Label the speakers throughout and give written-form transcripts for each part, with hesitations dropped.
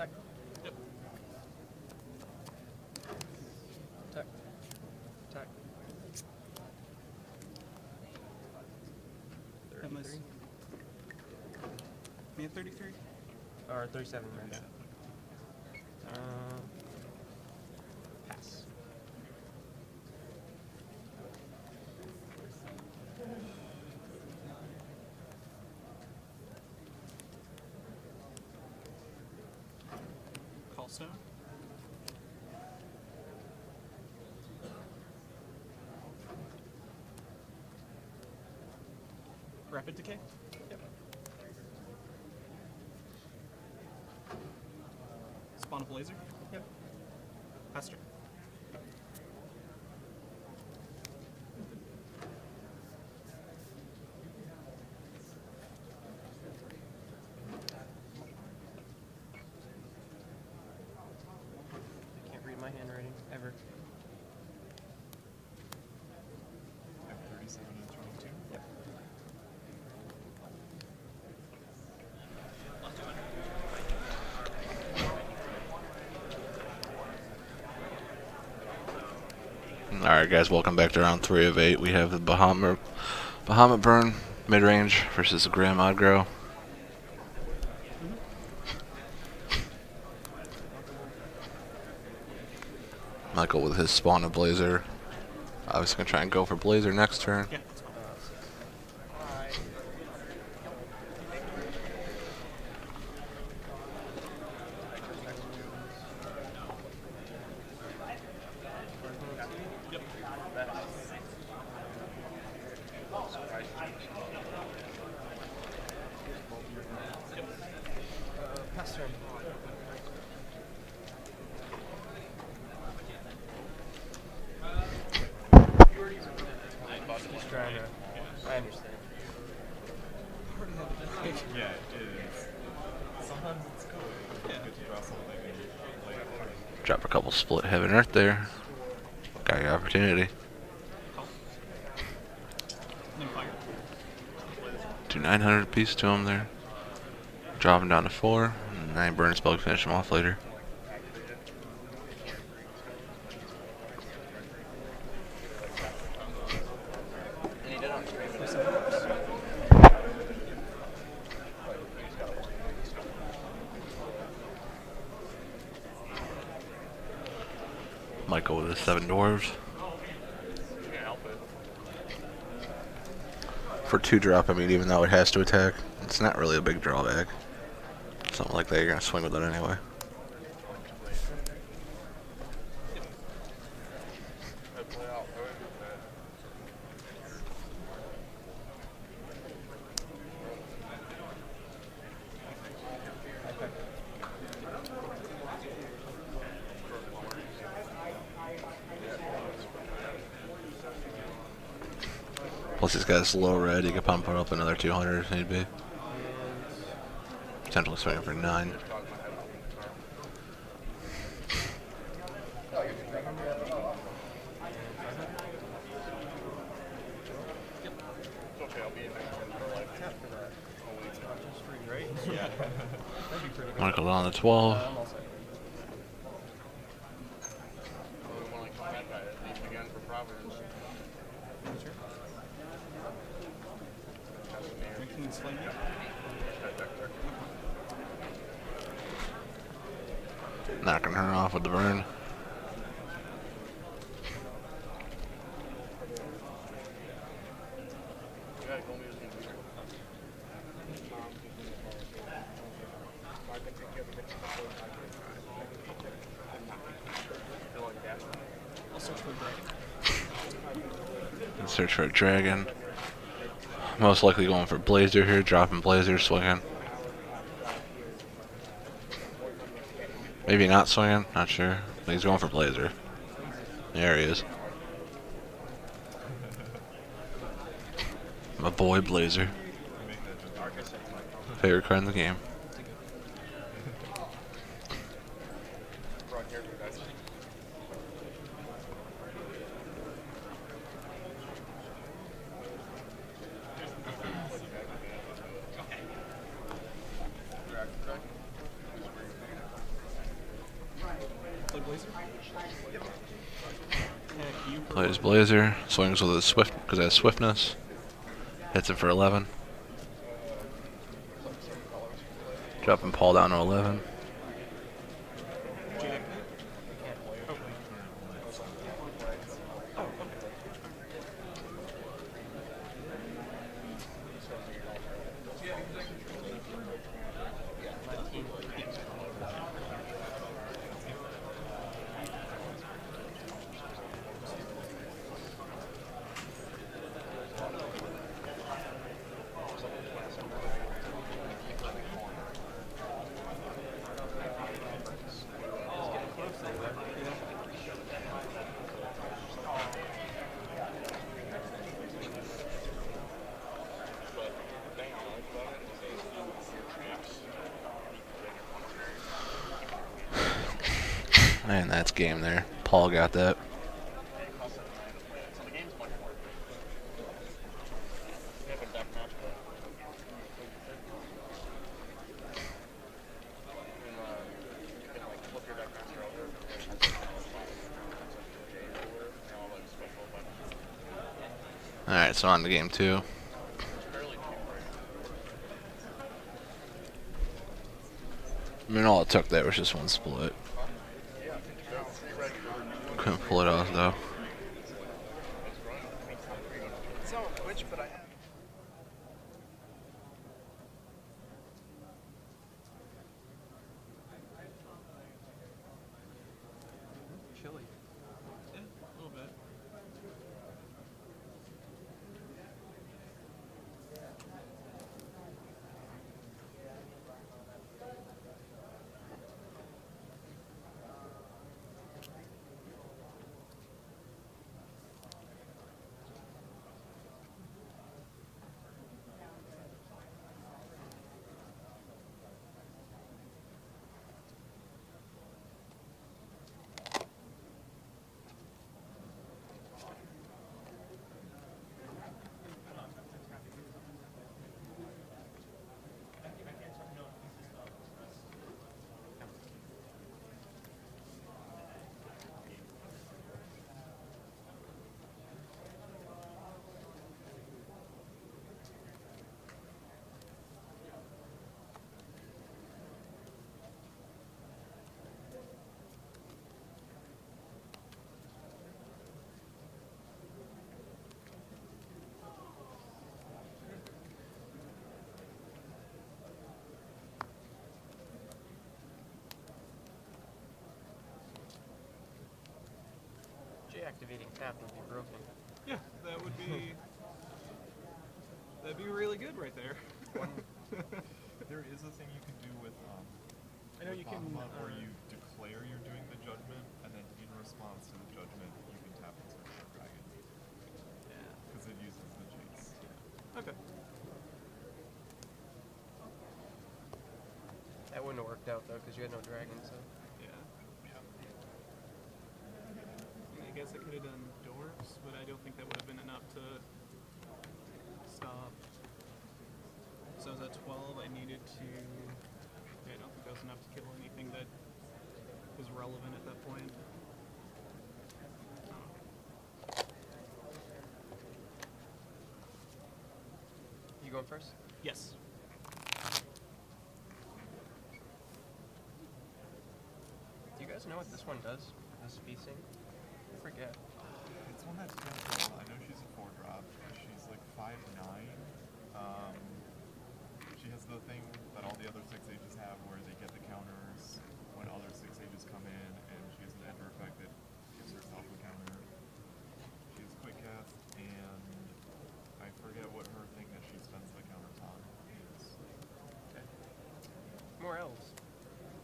Speaker 1: Attack. Yep. Attack. Attack. 33.
Speaker 2: Me at 33?
Speaker 1: Or 37 right now. Pass.
Speaker 2: Call stone. Rapid decay.
Speaker 1: Yep.
Speaker 2: Spawn a blazer.
Speaker 1: Yep.
Speaker 2: Pastor.
Speaker 1: I can't read my handwriting ever.
Speaker 3: 37 and 22.
Speaker 1: Yep.
Speaker 4: Alright guys, welcome back to round 3 of 8. We have the Bahamut burn mid-range versus the Grimm aggro. Michael with his spawn of Blazer. I was going to try and go for Blazer next turn.
Speaker 2: Yeah.
Speaker 1: Pass turn. Just trying to. I understand.
Speaker 3: Yeah, it is. Sometimes it's cool. Yeah. Good to draw something and play it.
Speaker 4: Drop a couple split heaven earth there. Got your opportunity.
Speaker 2: Then fire.
Speaker 4: Do 900 piece to him there. Drop him down to 4. And 9 burn spell to finish him off later. Michael with his 7 dwarves. For 2 drop, I mean, even though it has to attack, it's not really a big drawback. Something like that, you're gonna swing with it anyway. Plus he's got his low red, he could pump it up another 200 if need be. Potentially swinging for 9. Michael on the 12. Knocking her off with the burn. Search for a dragon. Most likely going for Blazer here, dropping Blazer, swinging. Maybe not swinging, not sure. But he's going for Blazer. There he is. My boy Blazer. Favorite card in the game. Plays Blazer, swings with his swift because it has swiftness. Hits it for 11. Dropping Paul down to 11. And that's game there. Paul got that. Alright, so on to game 2. I mean, all it took there was just one split. Couldn't pull it off, though.
Speaker 1: Chilly.
Speaker 2: Yeah, a little bit.
Speaker 1: Activating tap would be broken.
Speaker 2: Yeah, that would be. That'd be really good right there.
Speaker 3: There is a thing you can do with
Speaker 2: I know you can.
Speaker 3: Bahamut where you declare you're doing the judgment, and then in response to the judgment, you can tap and search for a dragon.
Speaker 2: Yeah.
Speaker 3: Because it uses the chase.
Speaker 2: Okay.
Speaker 1: That wouldn't have worked out though, because you had no dragon. So.
Speaker 2: Yeah. I guess I could have done dwarves, but I don't think that would have been enough to stop. So I was at 12. I needed to. I don't think that was enough to kill anything that was relevant at that point.
Speaker 1: You going first?
Speaker 2: Yes.
Speaker 1: Do you guys know what this one does? This feasting? I forget.
Speaker 3: It's one that's doing well. I know she's a 4-drop. She's like 5'9". She has the thing that all the other 6 ages have where they get the counters when other 6 ages come in, and she has an enter effect that gives herself a counter. She has quick cast, and I forget what her thing that she spends the counters on is.
Speaker 1: Okay. More elves.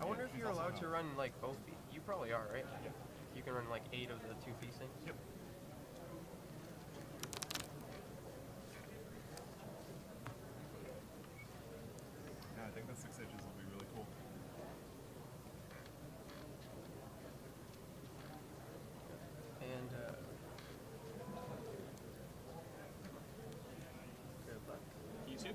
Speaker 1: I wonder if you're allowed to run like both. You probably are, right?
Speaker 3: Yeah.
Speaker 1: You can run like 8 of the 2 feasting.
Speaker 3: Yep. Yeah, I think the 6 ages will be really cool.
Speaker 1: And good luck.
Speaker 2: You too.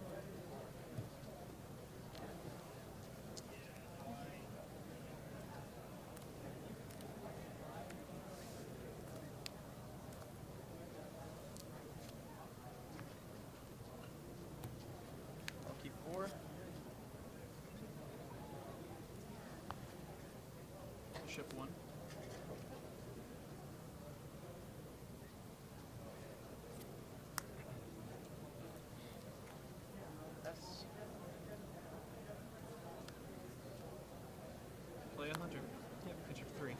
Speaker 2: Ship 1.
Speaker 1: That's
Speaker 2: Play a hunter. Yep. Pitch of 3.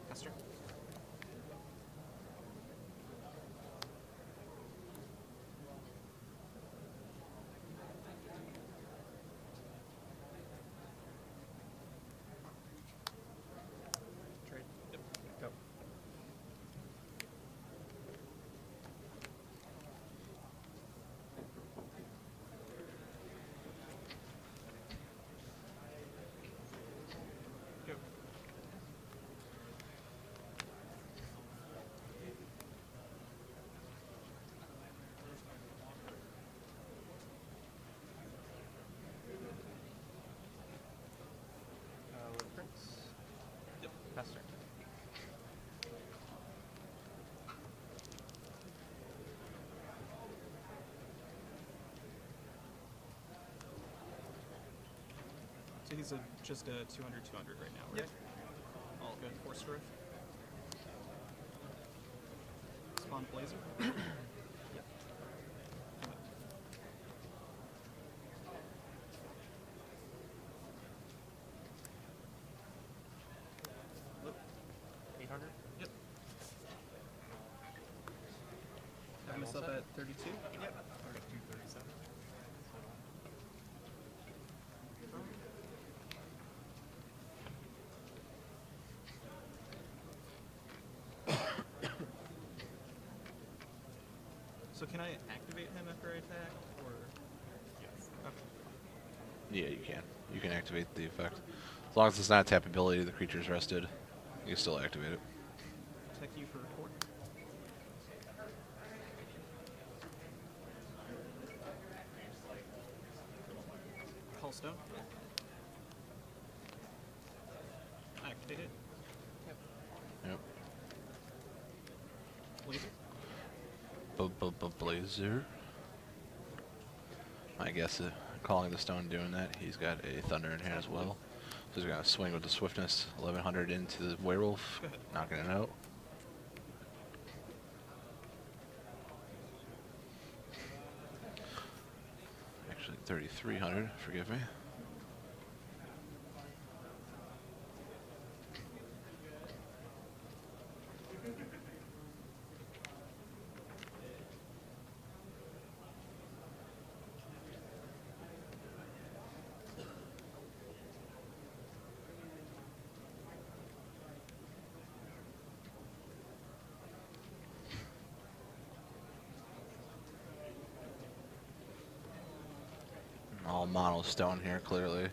Speaker 2: Caster.
Speaker 1: trade.
Speaker 2: Yep.
Speaker 1: Go.
Speaker 2: Go.
Speaker 1: With Prince.
Speaker 2: Yep.
Speaker 1: Caster.
Speaker 2: So he's just a 200-200 right now, right?
Speaker 1: Yep.
Speaker 2: All good. Force Drift. Spawn Blazer.
Speaker 1: Yep.
Speaker 2: Look.
Speaker 1: 800.
Speaker 2: Yep. Have myself
Speaker 1: set.
Speaker 2: at 32.
Speaker 1: Yep.
Speaker 3: I got 237.
Speaker 2: So can I activate him after I attack, or?
Speaker 3: Yes.
Speaker 2: Okay.
Speaker 4: Yeah, you can. You can activate the effect. As long as it's not a tap ability, the creature's rested. You can still activate it.
Speaker 2: Attack you for 4. Call Stone. Activate it.
Speaker 4: Yep.
Speaker 2: Blazer.
Speaker 4: Blazer. I guess calling the stone doing that, he's got a thunder in hand as well. So he's gonna swing with the swiftness, 1100 into the werewolf,
Speaker 2: Go ahead.
Speaker 4: knocking it out. Actually, 3300. Forgive me. All mono stone here, clearly.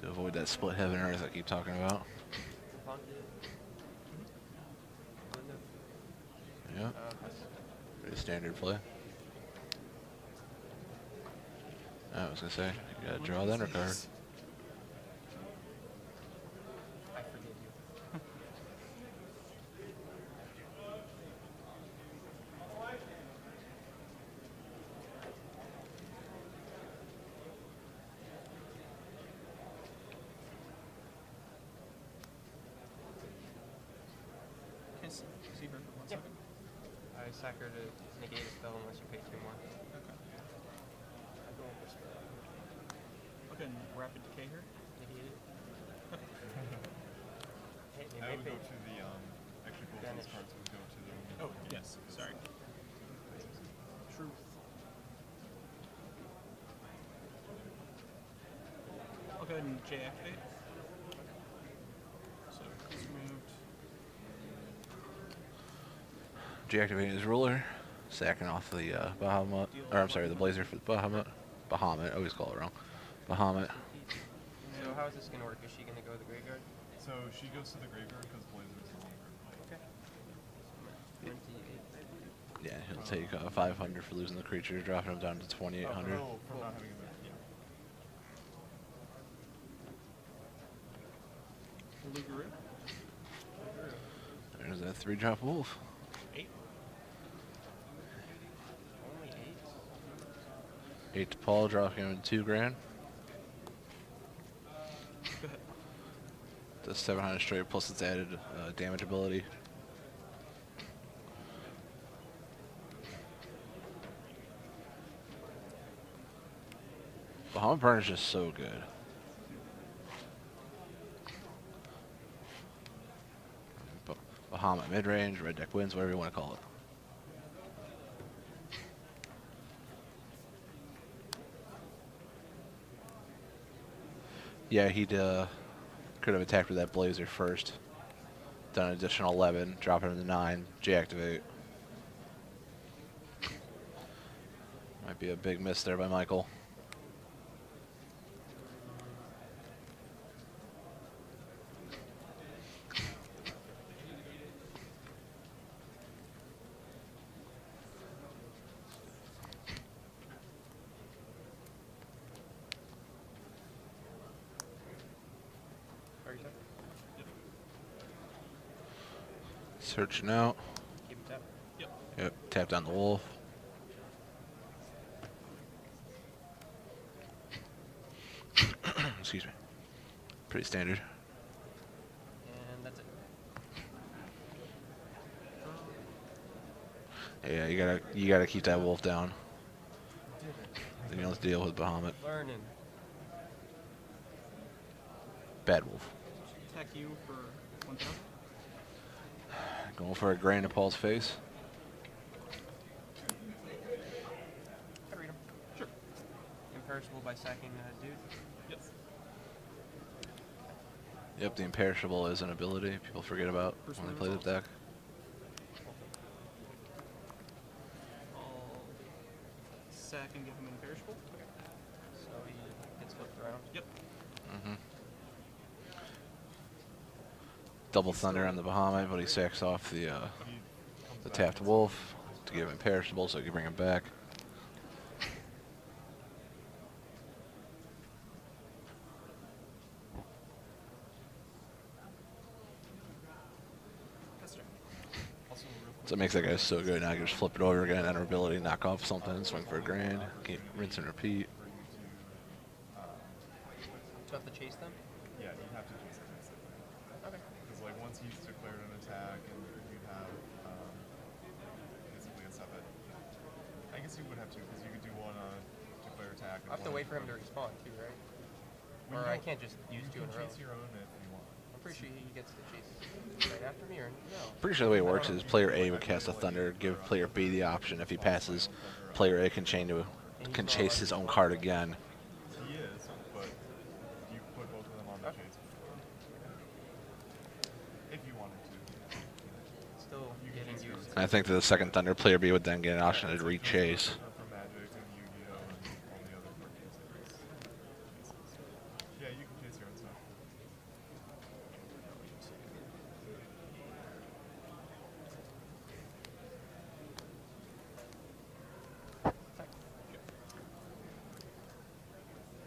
Speaker 4: To avoid that split heaven earth I keep talking about. Yeah, pretty standard play. I was gonna say, you gotta draw the undercard.
Speaker 1: I forgive you.
Speaker 2: Can see her for 1
Speaker 1: Yep.
Speaker 2: second.
Speaker 1: I sack her to negate a spell unless you pay 2 more.
Speaker 2: Okay.
Speaker 1: I go over spell.
Speaker 2: Okay, and rapid decay her.
Speaker 1: Negate it. Hey, they
Speaker 3: I
Speaker 1: may
Speaker 3: would
Speaker 1: pay.
Speaker 3: go to the, actually both
Speaker 1: Vanish.
Speaker 3: those cards would go to the...
Speaker 2: Oh, yes. Sorry. Truth. I'll go ahead and J activate. So he's moved.
Speaker 4: Deactivating his ruler, sacking off the Bahamut, or I'm sorry, the Blazer for the Bahamut. Bahamut, I always call it wrong. Bahamut.
Speaker 1: So how is this gonna work? Is she gonna go to the graveyard?
Speaker 3: So she goes to the graveyard because Blazer's no longer.
Speaker 1: Okay. 28.
Speaker 4: Yeah, he'll take 500 for losing the creature, dropping him down to 2800.
Speaker 3: Oh, from not having him there. Yeah.
Speaker 2: Lugaroo.
Speaker 4: There's that 3-drop wolf.
Speaker 2: 8.
Speaker 1: Only 8?
Speaker 4: 8 to Paul, dropping him to $2,000.
Speaker 2: Go ahead.
Speaker 4: The 700 straight plus its added damage ability. Bahamut Burn is just so good. Bahamut mid-range, red deck wins, whatever you want to call it. Yeah, he'd could have attacked with that Blazer first. Done an additional 11, drop him to 9, J-activate. Might be a big miss there by Michael.
Speaker 1: Are you done?
Speaker 4: Searching out.
Speaker 1: Keep him tapped.
Speaker 2: Yep.
Speaker 4: Yep, tap down the wolf. Excuse me. Pretty standard.
Speaker 1: And that's it.
Speaker 4: Yeah, you gotta keep that wolf down. Then you don't have to deal with Bahamut.
Speaker 1: Learning.
Speaker 4: Bad wolf.
Speaker 2: Attack you for 1,000.
Speaker 4: Going for a grain to Paul's face.
Speaker 1: I read him.
Speaker 2: Sure.
Speaker 1: Imperishable by sacking that dude.
Speaker 2: Yep.
Speaker 4: Yep, the imperishable is an ability people forget about when they play the deck.
Speaker 2: I'll sack and give him imperishable.
Speaker 1: So he gets flipped around.
Speaker 2: Yep.
Speaker 4: Mm-hmm. Double thunder on the Bahamut, but he sacks off the tapped wolf to give him imperishable so he can bring him back.
Speaker 2: That's right.
Speaker 1: Also, real quick.
Speaker 4: So it makes that guy so good. Now I can just flip it over again, enter ability, knock off something, swing for a grand, keep, rinse and repeat.
Speaker 3: For you to,
Speaker 1: Do I have to chase them?
Speaker 3: yeah, you have to chase it.
Speaker 1: Okay.
Speaker 3: Because like once he's declared an attack and you have basically a 7, I guess you would have to because you could do one declare attack.
Speaker 1: I have to wait for him to respawn too, right? Or I can't just use two in a row.
Speaker 3: Chase your own if you want.
Speaker 1: I'm pretty sure he gets to chase right after me, or no?
Speaker 4: Pretty sure the way it works is player A would cast a thunder, give player B the option. If he passes, player A can chase his own card again.
Speaker 3: He is, but you put both of them on the chase if you wanted to.
Speaker 1: Still getting used.
Speaker 4: And I think that the second thunder, player B would then get an option to re-chase.
Speaker 3: For Magic and Yu-Gi-Oh and all the other card games series. Yeah, you can chase your own stuff.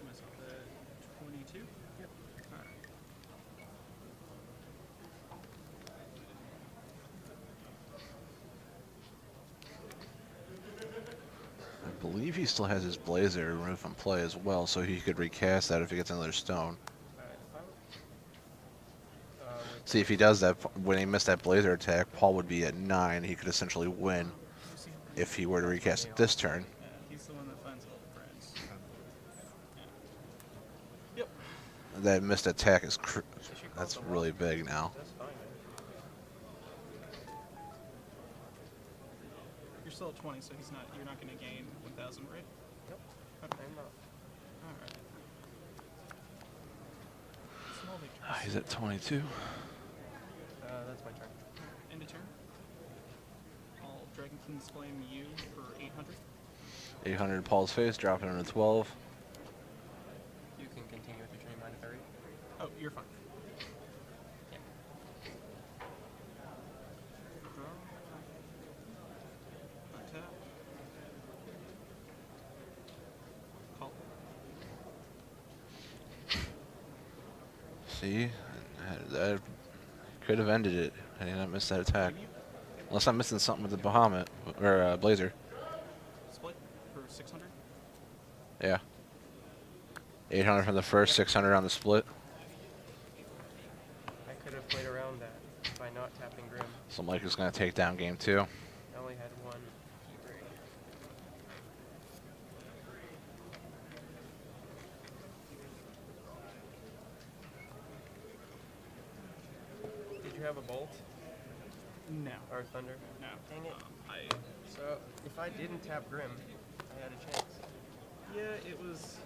Speaker 2: Myself at 22. Yep. All right.
Speaker 4: I believe he still has his Blazer removed from play as well, so he could recast that if he gets another stone.
Speaker 1: Alright,
Speaker 4: See, if he does that, when he missed that Blazer attack, Paul would be at 9. He could essentially win if he were to recast it this turn.
Speaker 2: Yeah, he's the one that finds all the friends. Yep.
Speaker 4: That missed attack is that's really big now.
Speaker 1: that's fine, man.
Speaker 2: You're still at 20, so you're not going to gain 1,000, right?
Speaker 1: Nope.
Speaker 2: Okay.
Speaker 1: I'm not.
Speaker 2: All right. Small victories.
Speaker 4: He's at 22.
Speaker 1: That's my turn.
Speaker 2: End of turn. I'll Dragon King's Flame you for 800.
Speaker 4: 800 Paul's face, dropping him to 12.
Speaker 1: You can continue with your train mine 30.
Speaker 2: Oh, you're fine.
Speaker 1: Yeah.
Speaker 2: Draw. Untap. Call.
Speaker 4: See, that could have ended it had he not missed that attack. Unless I'm missing something with the Bahamut or Blazer.
Speaker 2: Split for 600.
Speaker 4: Yeah. 800 from the first, 600 on the split.
Speaker 1: I could have played around that by not tapping Grimm.
Speaker 4: So Mike is going to take down game 2.
Speaker 1: I only had one key break. Did you have a bolt
Speaker 2: No.
Speaker 1: or thunder?
Speaker 2: No.
Speaker 1: Dang it.
Speaker 2: I.
Speaker 1: So if I didn't tap Grimm, I had a chance.
Speaker 2: Yeah, it was.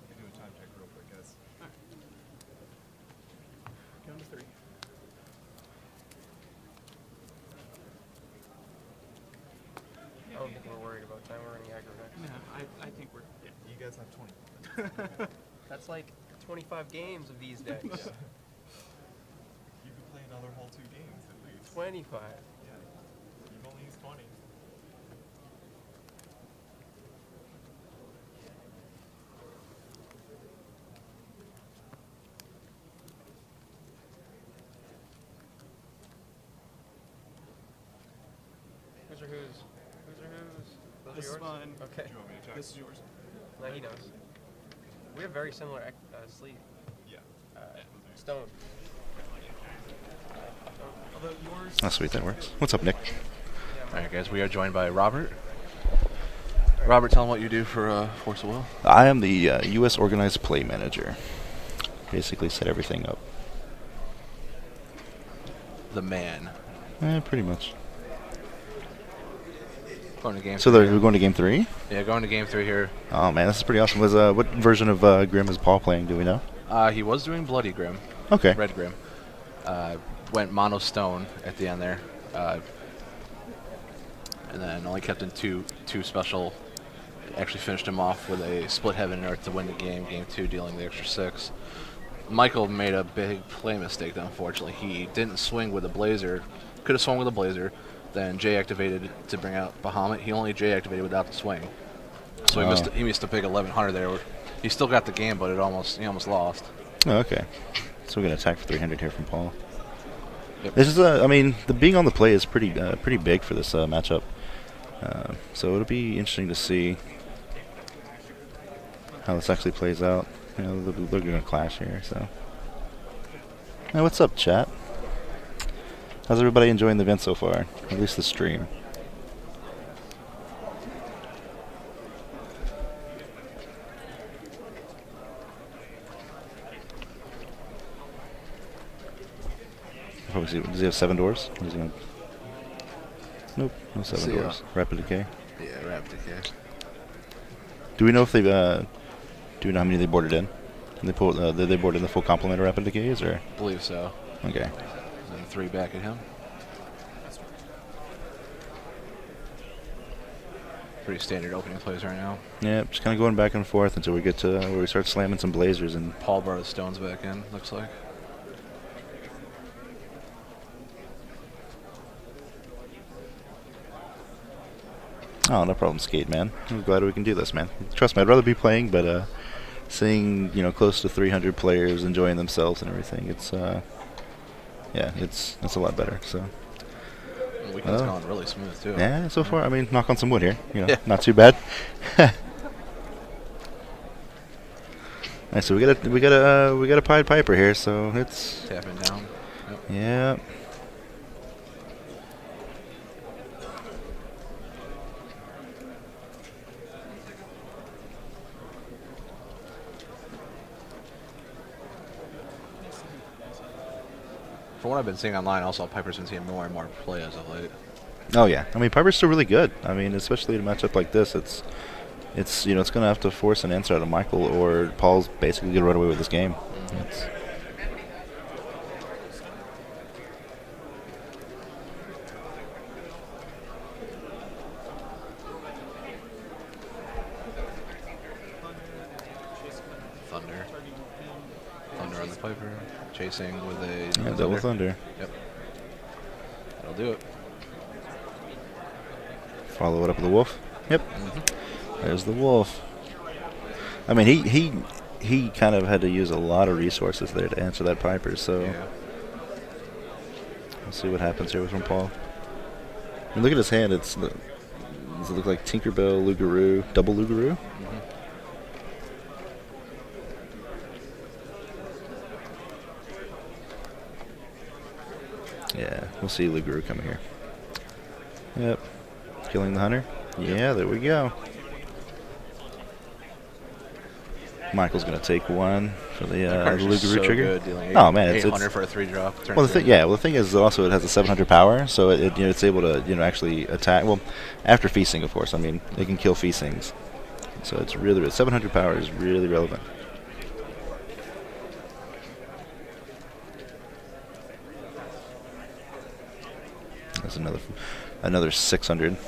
Speaker 3: Do a time check real quick, guys.
Speaker 2: Count to 3.
Speaker 1: I don't think we're worried about time. We're running aggro next.
Speaker 2: No, I think we're. Yeah.
Speaker 3: You guys have 20.
Speaker 1: That's like 25 games of these decks.
Speaker 3: You could play another whole 2 games at least.
Speaker 1: 25.
Speaker 3: Yeah. You've only used 20.
Speaker 1: Who's or who's? Who's or who's? Those
Speaker 2: This
Speaker 1: are
Speaker 2: is
Speaker 1: yours?
Speaker 2: mine.
Speaker 1: Okay.
Speaker 3: Do you want me to check?
Speaker 2: This is yours.
Speaker 1: No, he knows. We have very similar sleeve.
Speaker 3: Yeah.
Speaker 1: Stone.
Speaker 2: Although yours.
Speaker 5: Oh, sweet, that works. What's up, Nick?
Speaker 1: Yeah,
Speaker 4: All right, guys, we are joined by Robert. Robert, tell him what you do for Force of Will.
Speaker 5: I am the U.S. Organized Play Manager. Basically set everything up.
Speaker 4: The man.
Speaker 5: Pretty much.
Speaker 4: Going to game
Speaker 5: So
Speaker 4: 3.
Speaker 5: we're going to game 3?
Speaker 4: Yeah, going to game 3 here.
Speaker 5: Oh, man, this is pretty awesome. Was what version of Grimm is Paul playing, do we know?
Speaker 4: He was doing Bloody Grimm.
Speaker 5: Okay.
Speaker 4: Red Grimm. Went mono stone at the end there. And then only kept in two special. Actually finished him off with a split heaven and earth to win the game. Game 2 dealing the extra 6. Michael made a big play mistake, though, unfortunately. He didn't swing with a blazer. Could have swung with a blazer. Then J activated to bring out Bahamut. He only J activated without the swing. So he missed a big 1100 there. He still got the game, but he almost lost.
Speaker 5: Oh, okay. So we're going to attack for 300 here from Paul.
Speaker 4: Yep.
Speaker 5: This is, I mean, the being on the play is pretty big for this matchup. So it'll be interesting to see how this actually plays out. You know, they're going to clash here, so. Hey, what's up, chat? How's everybody enjoying the event so far? At least the stream. Probably see, does he have 7 doors? Or is he gonna... Nope, no 7
Speaker 4: See ya.
Speaker 5: doors. Rapid decay.
Speaker 4: Yeah, Rapid Decay.
Speaker 5: Do we know if they've do we know how many they boarded in? And they pulled did they board in the full complement of rapid decays, or?
Speaker 4: Believe so.
Speaker 5: Okay.
Speaker 4: Then 3 back at him. Pretty standard opening plays right now.
Speaker 5: Yeah, just kind of going back and forth until we get to where we start slamming some blazers and.
Speaker 4: Paul brought the stones back in, looks like.
Speaker 5: Oh, no problem, Skate Man. I'm glad we can do this, man. Trust me, I'd rather be playing, but seeing close to 300 players enjoying themselves and everything, it's it's a lot better. So.
Speaker 4: The weekend's gone really smooth too.
Speaker 5: Yeah, so far, I mean, knock on some wood here.
Speaker 4: Yeah.
Speaker 5: Not too bad. Nice. So we got a Pied Piper here, so it's
Speaker 4: Tapping down. Yep.
Speaker 5: yeah.
Speaker 4: From what I've been seeing online, also Piper's been seeing more and more play as of late.
Speaker 5: Oh yeah, I mean Piper's still really good. I mean, especially in a matchup like this, it's it's going to have to force an answer out of Michael, or Paul's basically going to run away with this game. It's
Speaker 4: Thunder. Thunder on the Piper. Chasing with a
Speaker 5: double thunder.
Speaker 4: Yep. That'll do it.
Speaker 5: Follow it up with the wolf. Yep. There's the wolf. I mean, he kind of had to use a lot of resources there to answer that Piper. So
Speaker 4: Yeah.
Speaker 5: we'll see what happens here from Paul. I mean, look at his hand. Does it look like Tinkerbell, Lugaroo, double Lugaroo? Yeah, we'll see Lugaroo coming here. Yep. Killing the hunter. Yeah, there we go. Michael's gonna take one for the Lugaroo
Speaker 4: so
Speaker 5: trigger.
Speaker 4: Good, dealing
Speaker 5: Oh man, it's
Speaker 4: 800 for a 3-drop.
Speaker 5: well the thing is also it has a 700 power, so it's able to actually attack. Well, after feasting, of course. I mean, it can kill feastings, so it's really 700 power is really relevant. That's another 600.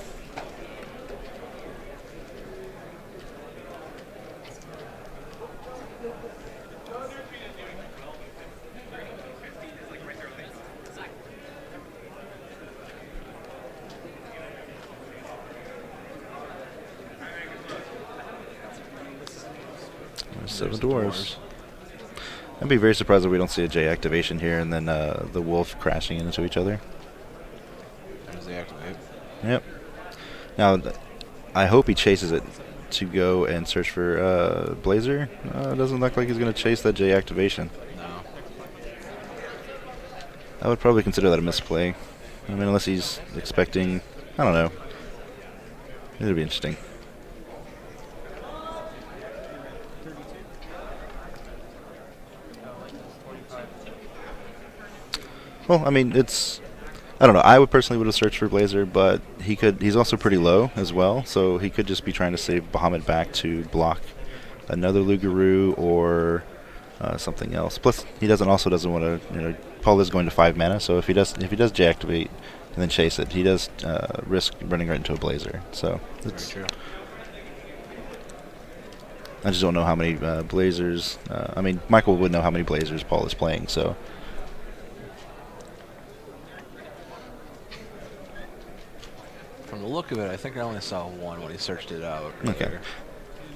Speaker 5: Seven dwarves. I'd be very surprised if we don't see a J activation here, and then the wolf crashing into each other.
Speaker 4: There's the activate.
Speaker 5: Yep. Now, I hope he chases it to go and search for Blazer. It doesn't look like he's going to chase that J activation.
Speaker 4: No.
Speaker 5: I would probably consider that a misplay. I mean, unless he's expecting, I don't know. It'll be interesting. Well, I mean, I don't know. I would personally have searched for Blazer, but he's also pretty low as well, so he could just be trying to save Bahamut back to block another Lugaroo or something else. Plus, he doesn't want to. Paul is going to 5 mana, so if he does J-activate and then chase it, he does risk running right into a Blazer. So it's
Speaker 4: Very true.
Speaker 5: I just don't know how many Blazers. I mean, Michael would know how many Blazers Paul is playing, so.
Speaker 4: From the look of it, I think I only saw one when he searched it out.
Speaker 5: Okay.
Speaker 4: Earlier.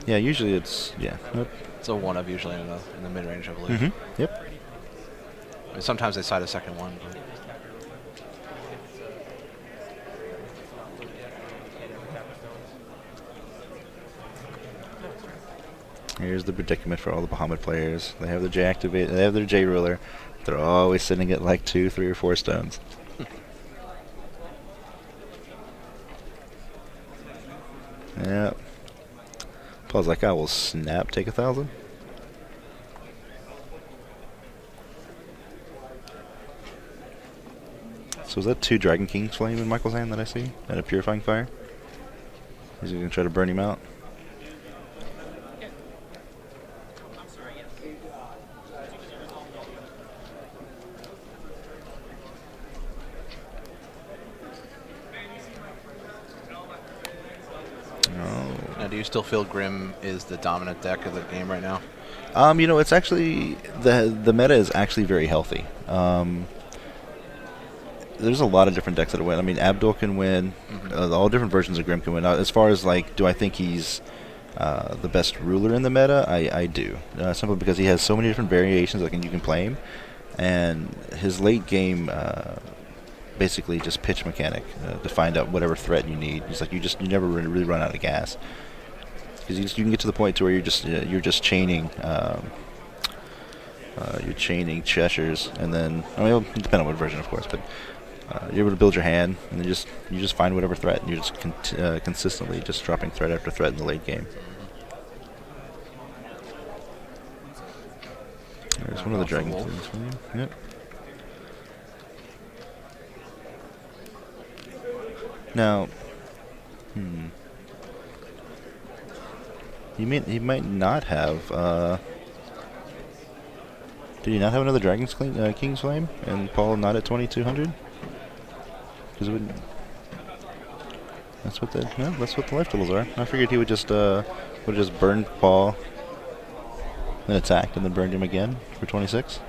Speaker 5: Yeah, usually it's Yep.
Speaker 4: It's a 1-of usually in the mid-range, I believe.
Speaker 5: Yep.
Speaker 4: I mean, sometimes they cite a second one. But
Speaker 5: Here's the predicament for all the Bahamut players. They have their J activate. They have their J ruler. They're always sitting at like 2, 3, or 4 stones. Yep. Paul's like, I will snap, take 1,000. So is that 2 Dragon King's Flame in Michael's hand that I see? And a Purifying Fire? Is he going to try to burn him out?
Speaker 4: now, do you still feel Grimm is the dominant deck of the game right now?
Speaker 5: It's actually the meta is actually very healthy. There's a lot of different decks that win. I mean, Abdul can win. All different versions of Grimm can win. As far as do I think he's the best ruler in the meta? I do. Simply because he has so many different variations that you can play him, and his late game basically just pitch mechanic to find out whatever threat you need. It's like you never really run out of gas. Because you can get to the point to where you're just chaining Cheshires, and then it'll depend on what version, of course, but you're able to build your hand, and then you just find whatever threat, and you're just consistently just dropping threat after threat in the late game. There's one of the Dragon Kings for you. Yep. Now, he might not have. Did he not have another King's Flame? And Paul not at 2200? Because it would. That's what the life totals are. I figured he would just burned Paul, then attacked, and then burned him again for 26.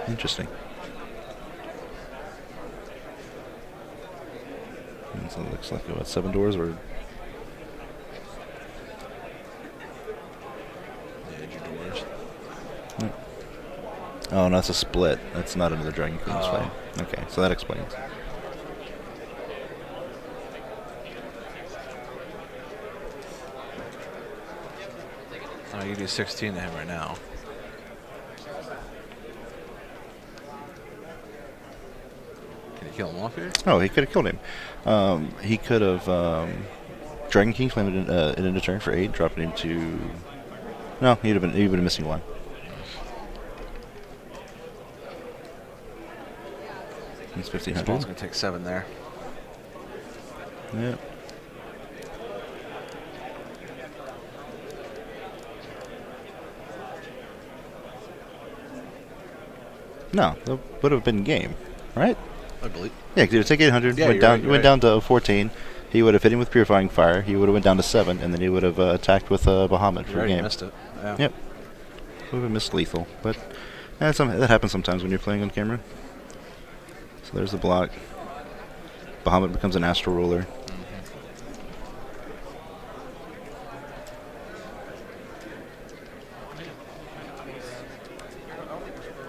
Speaker 5: Interesting. And so it looks like what, 7 doors or. Oh, no, that's a split. That's not another Dragon Queen's Flame. Okay, so that explains.
Speaker 4: Oh, you do 16 to him right now. Can you kill him off here?
Speaker 5: Oh, he could have killed him. He could have Dragon King's Flame it into turn for 8, dropping him to. No, he would have been missing 1. It's 1500.
Speaker 4: Paul's gonna take 7 there.
Speaker 5: Yeah. No, that would have been game, right?
Speaker 4: I believe.
Speaker 5: Yeah, because he would take 800,
Speaker 4: Yeah,
Speaker 5: went down to 14. He would have hit him with Purifying Fire. He would have went down to 7, and then he would have attacked with Bahamut for a game.
Speaker 4: Missed it. Yeah.
Speaker 5: Yep. Would have missed lethal, but that happens sometimes when you're playing on camera. So there's the block. Bahamut becomes an Astral Ruler.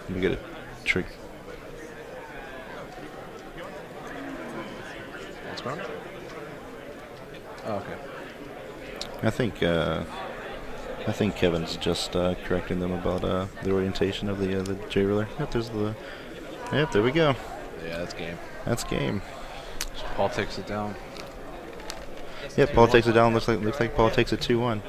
Speaker 5: We get a trick.
Speaker 4: What's going on? Oh, okay.
Speaker 5: I think Kevin's just correcting them about the orientation of the J ruler. Yep, there's the. Yep, there we go.
Speaker 4: Yeah, that's game.
Speaker 5: That's game.
Speaker 4: So Paul takes it down.
Speaker 5: Yep, Paul takes it down. Looks like Paul takes it 2-1.